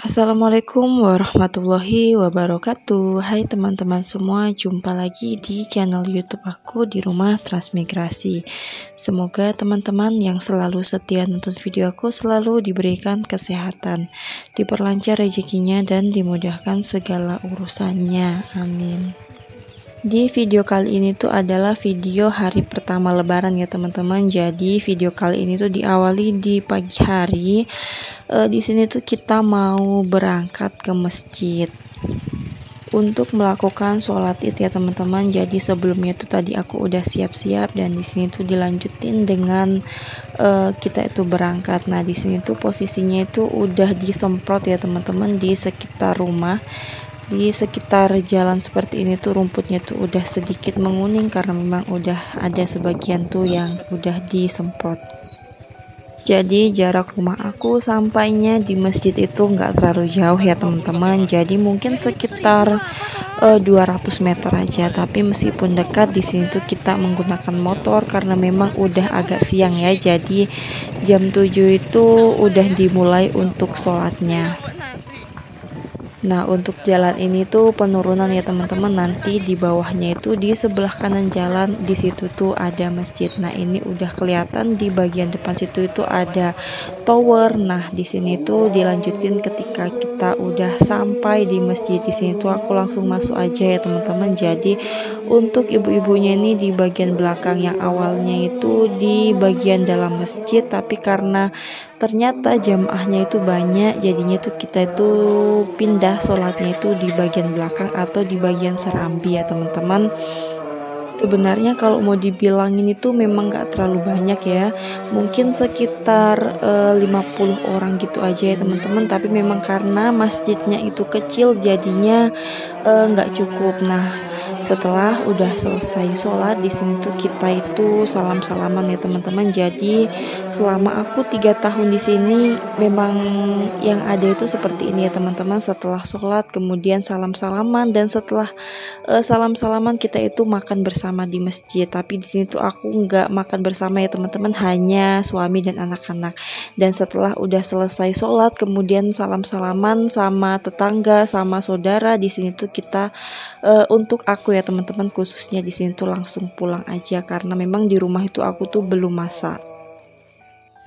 Assalamualaikum warahmatullahi wabarakatuh. Hai teman-teman semua, jumpa lagi di channel YouTube aku di Rumah Transmigrasi. Semoga teman-teman yang selalu setia nonton video aku selalu diberikan kesehatan, diperlancar rezekinya dan dimudahkan segala urusannya. Amin. Di video kali ini tuh adalah video hari pertama lebaran ya teman-teman. Jadi video kali ini tuh diawali di pagi hari. Di sini tuh kita mau berangkat ke masjid untuk melakukan sholat id ya teman-teman. Jadi sebelumnya tuh tadi aku udah siap-siap dan di sini tuh dilanjutin dengan kita itu berangkat. Nah di sini tuh posisinya itu udah disemprot ya teman-teman di sekitar rumah. Di sekitar jalan seperti ini tuh rumputnya tuh udah sedikit menguning karena memang udah ada sebagian tuh yang udah disemprot. Jadi jarak rumah aku sampainya di masjid itu nggak terlalu jauh ya teman-teman. Jadi mungkin sekitar 200 meter aja. Tapi meskipun dekat, di sini tuh kita menggunakan motor karena memang udah agak siang ya. Jadi jam 7 itu udah dimulai untuk sholatnya. Nah untuk jalan ini tuh penurunan ya teman-teman. Nanti di bawahnya itu di sebelah kanan jalan di situ tuh ada masjid. Nah ini udah kelihatan di bagian depan situ itu ada tower. Nah di sini tuh dilanjutin ketika kita udah sampai di masjid. Di sini tuh aku langsung masuk aja ya teman-teman. Jadi untuk ibu-ibunya ini di bagian belakang, yang awalnya itu di bagian dalam masjid, tapi karena ternyata jamaahnya itu banyak, jadinya tuh kita itu pindah sholatnya itu di bagian belakang atau di bagian serambi ya teman-teman. Sebenarnya kalau mau dibilangin itu memang gak terlalu banyak ya, mungkin sekitar 50 orang gitu aja ya teman-teman. Tapi memang karena masjidnya itu kecil jadinya gak cukup. Nah setelah udah selesai sholat di sini tuh kita itu salam-salaman ya teman-teman. Jadi selama aku 3 tahun di sini memang yang ada itu seperti ini ya teman-teman. Setelah sholat kemudian salam-salaman, dan setelah salam-salaman kita itu makan bersama di masjid. Tapi di sini tuh aku nggak makan bersama ya teman-teman, hanya suami dan anak-anak. Dan setelah udah selesai sholat kemudian salam-salaman sama tetangga sama saudara, di sini tuh kita untuk aku ya teman-teman khususnya di sini tuh langsung pulang aja karena memang di rumah itu aku tuh belum masak.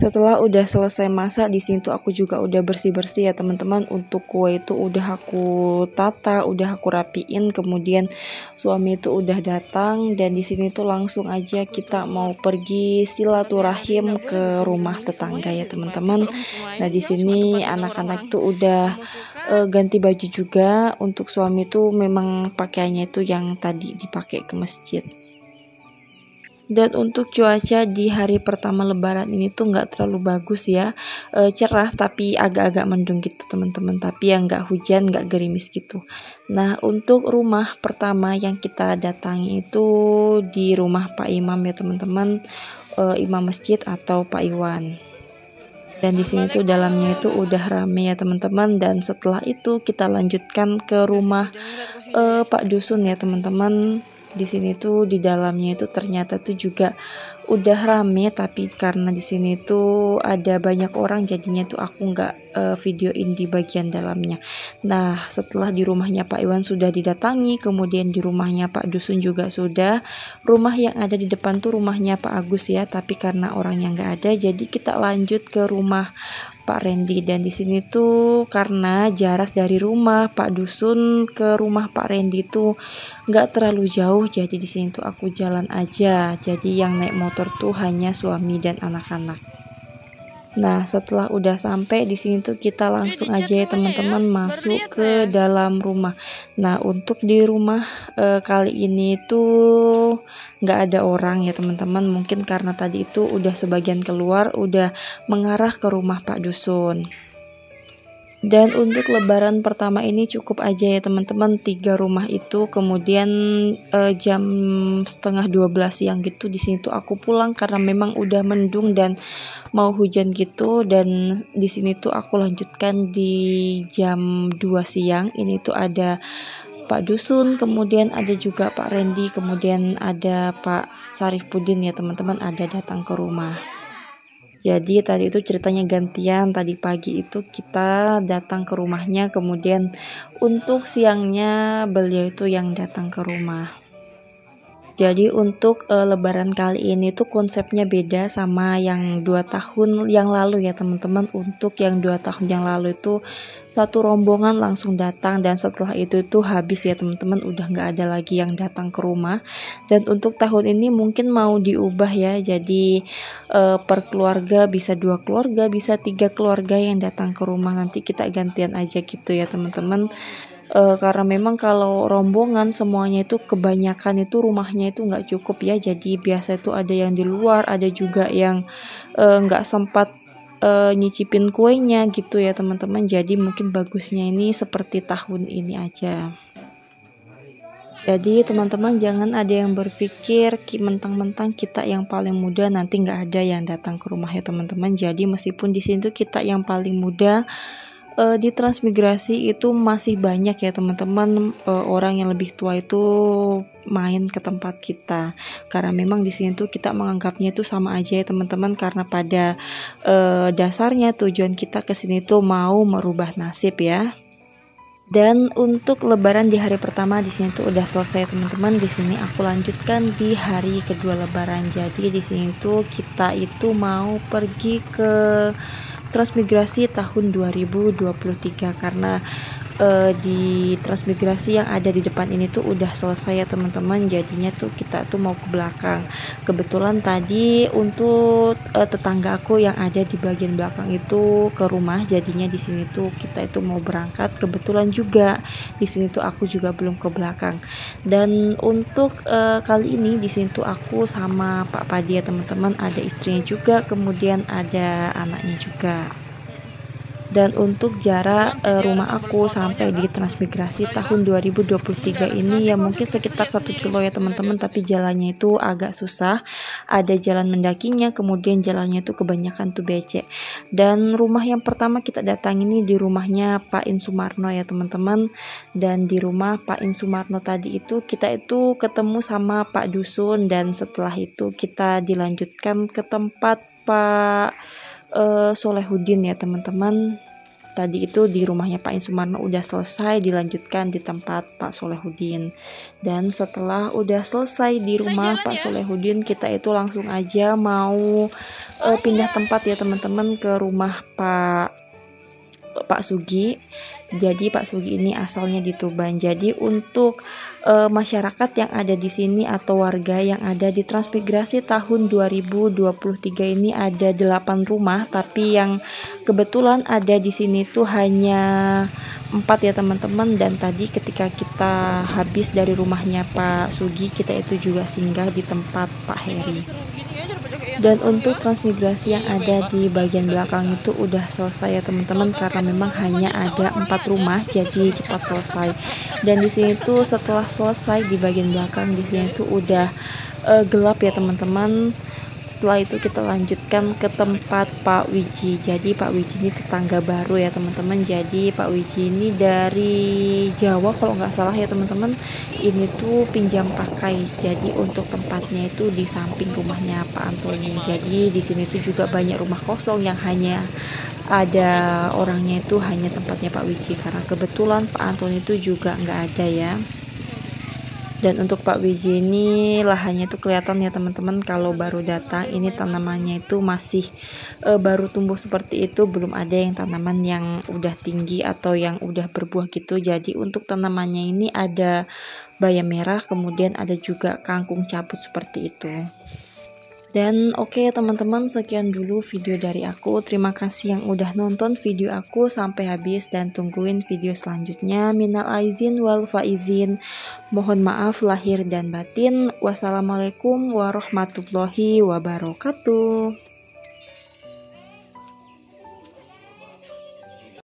Setelah udah selesai masak di sini tuh aku juga udah bersih-bersih ya teman-teman. Untuk kue itu udah aku tata, udah aku rapiin. Kemudian suami itu udah datang dan di sini tuh langsung aja kita mau pergi silaturahim ke rumah tetangga ya teman-teman. Nah di sini anak-anak tuh udah ganti baju juga. Untuk suami tuh memang pakaiannya itu yang tadi dipakai ke masjid. Dan untuk cuaca di hari pertama lebaran ini tuh nggak terlalu bagus ya, cerah tapi agak-agak mendung gitu teman-teman, tapi yang nggak hujan nggak gerimis gitu. Nah untuk rumah pertama yang kita datangi itu di rumah Pak Imam ya teman-teman, imam masjid atau Pak Iwan. Dan di sini tuh dalamnya itu udah rame ya teman-teman. Dan setelah itu kita lanjutkan ke rumah Pak Dusun ya teman-teman. Di sini tuh di dalamnya itu ternyata tuh juga udah rame, tapi karena di sini tuh ada banyak orang jadinya tuh aku nggak videoin di bagian dalamnya. Nah setelah di rumahnya Pak Iwan sudah didatangi, kemudian di rumahnya Pak Dusun juga sudah. Rumah yang ada di depan tuh rumahnya Pak Agus ya, tapi karena orangnya nggak ada jadi kita lanjut ke rumah Pak Randy. Dan di sini tuh karena jarak dari rumah Pak Dusun ke rumah Pak Randy tuh nggak terlalu jauh, jadi di sini tuh aku jalan aja. Jadi yang naik motor tuh hanya suami dan anak-anak. Nah setelah udah sampai di sini tuh kita langsung aja ya teman-teman masuk ke dalam rumah. Nah untuk di rumah kali ini tuh nggak ada orang ya teman-teman, mungkin karena tadi itu udah sebagian keluar udah mengarah ke rumah Pak Dusun. Dan untuk lebaran pertama ini cukup aja ya teman-teman, 3 rumah itu. Kemudian jam setengah 12 siang gitu di sini tuh aku pulang karena memang udah mendung dan mau hujan gitu. Dan di sini tuh aku lanjutkan di jam 2 siang. Ini tuh ada Pak Dusun, kemudian ada juga Pak Randy, kemudian ada Pak Sarifudin ya teman-teman, ada datang ke rumah. Jadi tadi itu ceritanya gantian, tadi pagi itu kita datang ke rumahnya, kemudian untuk siangnya beliau itu yang datang ke rumah. Jadi untuk lebaran kali ini tuh konsepnya beda sama yang 2 tahun yang lalu ya teman-teman. Untuk yang 2 tahun yang lalu itu satu rombongan langsung datang, dan setelah itu tuh habis ya teman-teman, udah nggak ada lagi yang datang ke rumah. Dan untuk tahun ini mungkin mau diubah ya, jadi per keluarga bisa 2 keluarga, bisa 3 keluarga yang datang ke rumah, nanti kita gantian aja gitu ya teman-teman. Karena memang kalau rombongan semuanya itu kebanyakan itu rumahnya itu nggak cukup ya, jadi biasa itu ada yang di luar, ada juga yang nggak sempat nyicipin kuenya gitu ya teman-teman. Jadi mungkin bagusnya ini seperti tahun ini aja. Jadi teman-teman jangan ada yang berpikir mentang-mentang kita yang paling muda nanti nggak ada yang datang ke rumah ya teman-teman. Jadi meskipun di sini tuh kita yang paling muda, di transmigrasi itu masih banyak ya teman-teman, orang yang lebih tua itu main ke tempat kita, karena memang di sini tuh kita menganggapnya itu sama aja ya teman-teman, karena pada dasarnya tujuan kita ke sini tuh mau merubah nasib ya. Dan untuk lebaran di hari pertama di sini tuh udah selesai teman-teman. Di sini aku lanjutkan di hari kedua lebaran. Jadi di sini tuh kita itu mau pergi ke transmigrasi tahun 2023 karena di transmigrasi yang ada di depan ini tuh udah selesai ya teman-teman. Jadinya tuh kita tuh mau ke belakang. Kebetulan tadi untuk tetangga aku yang ada di bagian belakang itu ke rumah, jadinya di sini tuh kita itu mau berangkat. Kebetulan juga di sini tuh aku juga belum ke belakang. Dan untuk kali ini di sini tuh aku sama Pak Padi ya teman-teman, ada istrinya juga, kemudian ada anaknya juga. Dan untuk jarak rumah aku sampai di transmigrasi tahun 2023 ini ya mungkin sekitar 1 kilo ya teman-teman, tapi jalannya itu agak susah, ada jalan mendakinya, kemudian jalannya itu kebanyakan tuh becek. Dan rumah yang pertama kita datang ini di rumahnya Pak In Sumarno ya teman-teman. Dan di rumah Pak In Sumarno tadi itu kita itu ketemu sama Pak Dusun, dan setelah itu kita dilanjutkan ke tempat Pak Solehudin ya teman-teman. Tadi itu di rumahnya Pak In Sumarno udah selesai, dilanjutkan di tempat Pak Solehudin. Dan setelah udah selesai di rumah Pak Solehudin, kita itu langsung aja mau pindah tempat ya teman-teman ke rumah Pak Sugi. Jadi Pak Sugi ini asalnya di Tuban. Jadi untuk masyarakat yang ada di sini atau warga yang ada di transmigrasi tahun 2023 ini ada 8 rumah, tapi yang kebetulan ada di sini tuh hanya 4 ya teman-teman. Dan tadi ketika kita habis dari rumahnya Pak Sugi, kita itu juga singgah di tempat Pak Heri. Dan untuk transmigrasi yang ada di bagian belakang itu udah selesai ya teman-teman, karena memang hanya ada 4 rumah, jadi cepat selesai. Dan di sini tuh setelah selesai di bagian belakang, di sini tuh udah gelap ya teman-teman. Setelah itu kita lanjutkan ke tempat Pak Wiji. Jadi Pak Wiji ini tetangga baru ya teman-teman. Jadi Pak Wiji ini dari Jawa kalau nggak salah ya teman-teman. Ini tuh pinjam pakai. Jadi untuk tempatnya itu di samping rumahnya Pak Antoni. Jadi di sini tuh juga banyak rumah kosong yang hanya ada orangnya, itu hanya tempatnya Pak Wiji, karena kebetulan Pak Antoni itu juga nggak ada ya. Dan untuk Pak Wiji ini lahannya itu kelihatan ya teman-teman, kalau baru datang ini tanamannya itu masih baru tumbuh seperti itu, belum ada yang tanaman yang udah tinggi atau yang udah berbuah gitu. Jadi untuk tanamannya ini ada bayam merah, kemudian ada juga kangkung cabut seperti itu. Dan oke teman-teman, sekian dulu video dari aku. Terima kasih yang udah nonton video aku sampai habis, dan tungguin video selanjutnya. Minal aizin wal faizin. Mohon maaf lahir dan batin. Wassalamualaikum warahmatullahi wabarakatuh.